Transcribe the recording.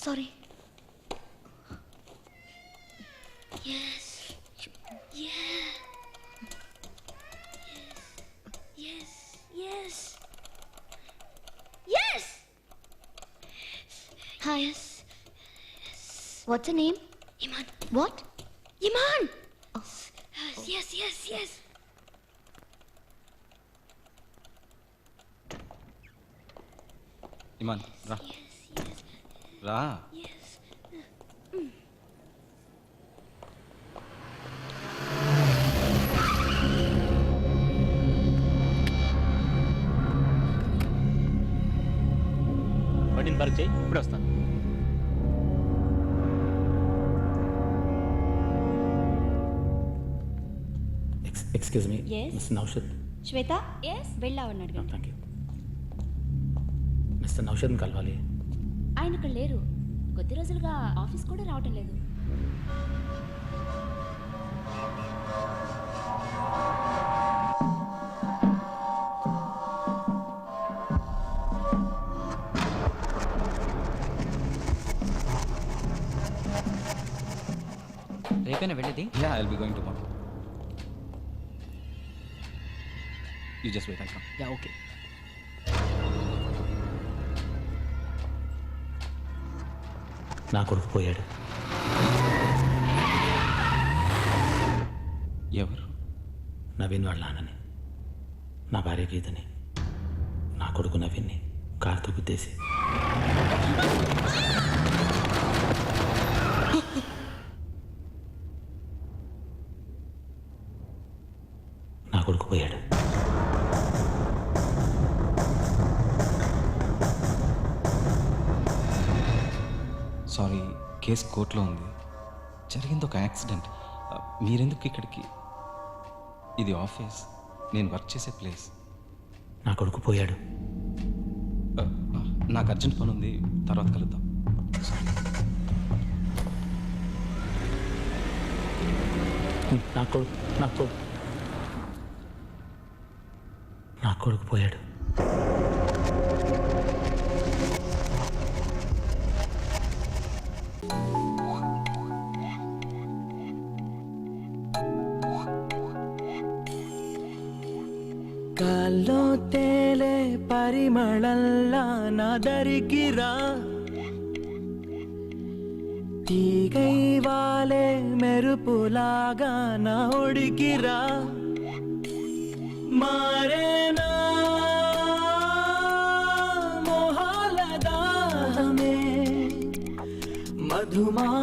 Sorry. Yes. Yeah. Yes. Yes. Yes. Hi. Yes. What's your name? Iman. What? Iman. Oh. Yes. Yes. Yes. Iman రా. రా. బండిని park చేయి, ఇప్పుడే వస్తాను. Excuse me, Yes? Mister Naushad. Shweta వెళ్ళావని అడిగాను. Thank you. మిస్టర్ నౌషద్ని కలవాలి. ఆయన ఇక్కడ లేరు. కొద్ది రోజులుగా ఆఫీస్ కూడా రావటం లేదు. రేపైనా వెళ్ళేది? Yeah, I'll be going tomorrow. You just wait, I come. Yeah, okay. నా కొడుకు పోయాడు. ఎవరు? నవీన్ వాళ్ళ నాన్నని, నా భార్య గీతని, నా కొడుకు నవీన్ని కారుతో గుద్దేసి. నా కొడుకు పోయాడు. సారీ, కేసు కోర్టులో ఉంది. జరిగింది ఒక యాక్సిడెంట్. మీరెందుకు ఇక్కడికి? ఇది ఆఫీస్, నేను వర్క్ చేసే ప్లేస్. నా కొడుకు పోయాడు. నాకు అర్జెంట్ పని ఉంది, తర్వాత కలుద్దాం. నా కొడుకు నా కొడుకు పోయాడు. గాల్లో తేలే పరిమళంలా నాదరికిరా, తీగై వాలే మెరుపులాగా నా ఒడికిరా, మారేనా మోహాల దాహమే మధుమాస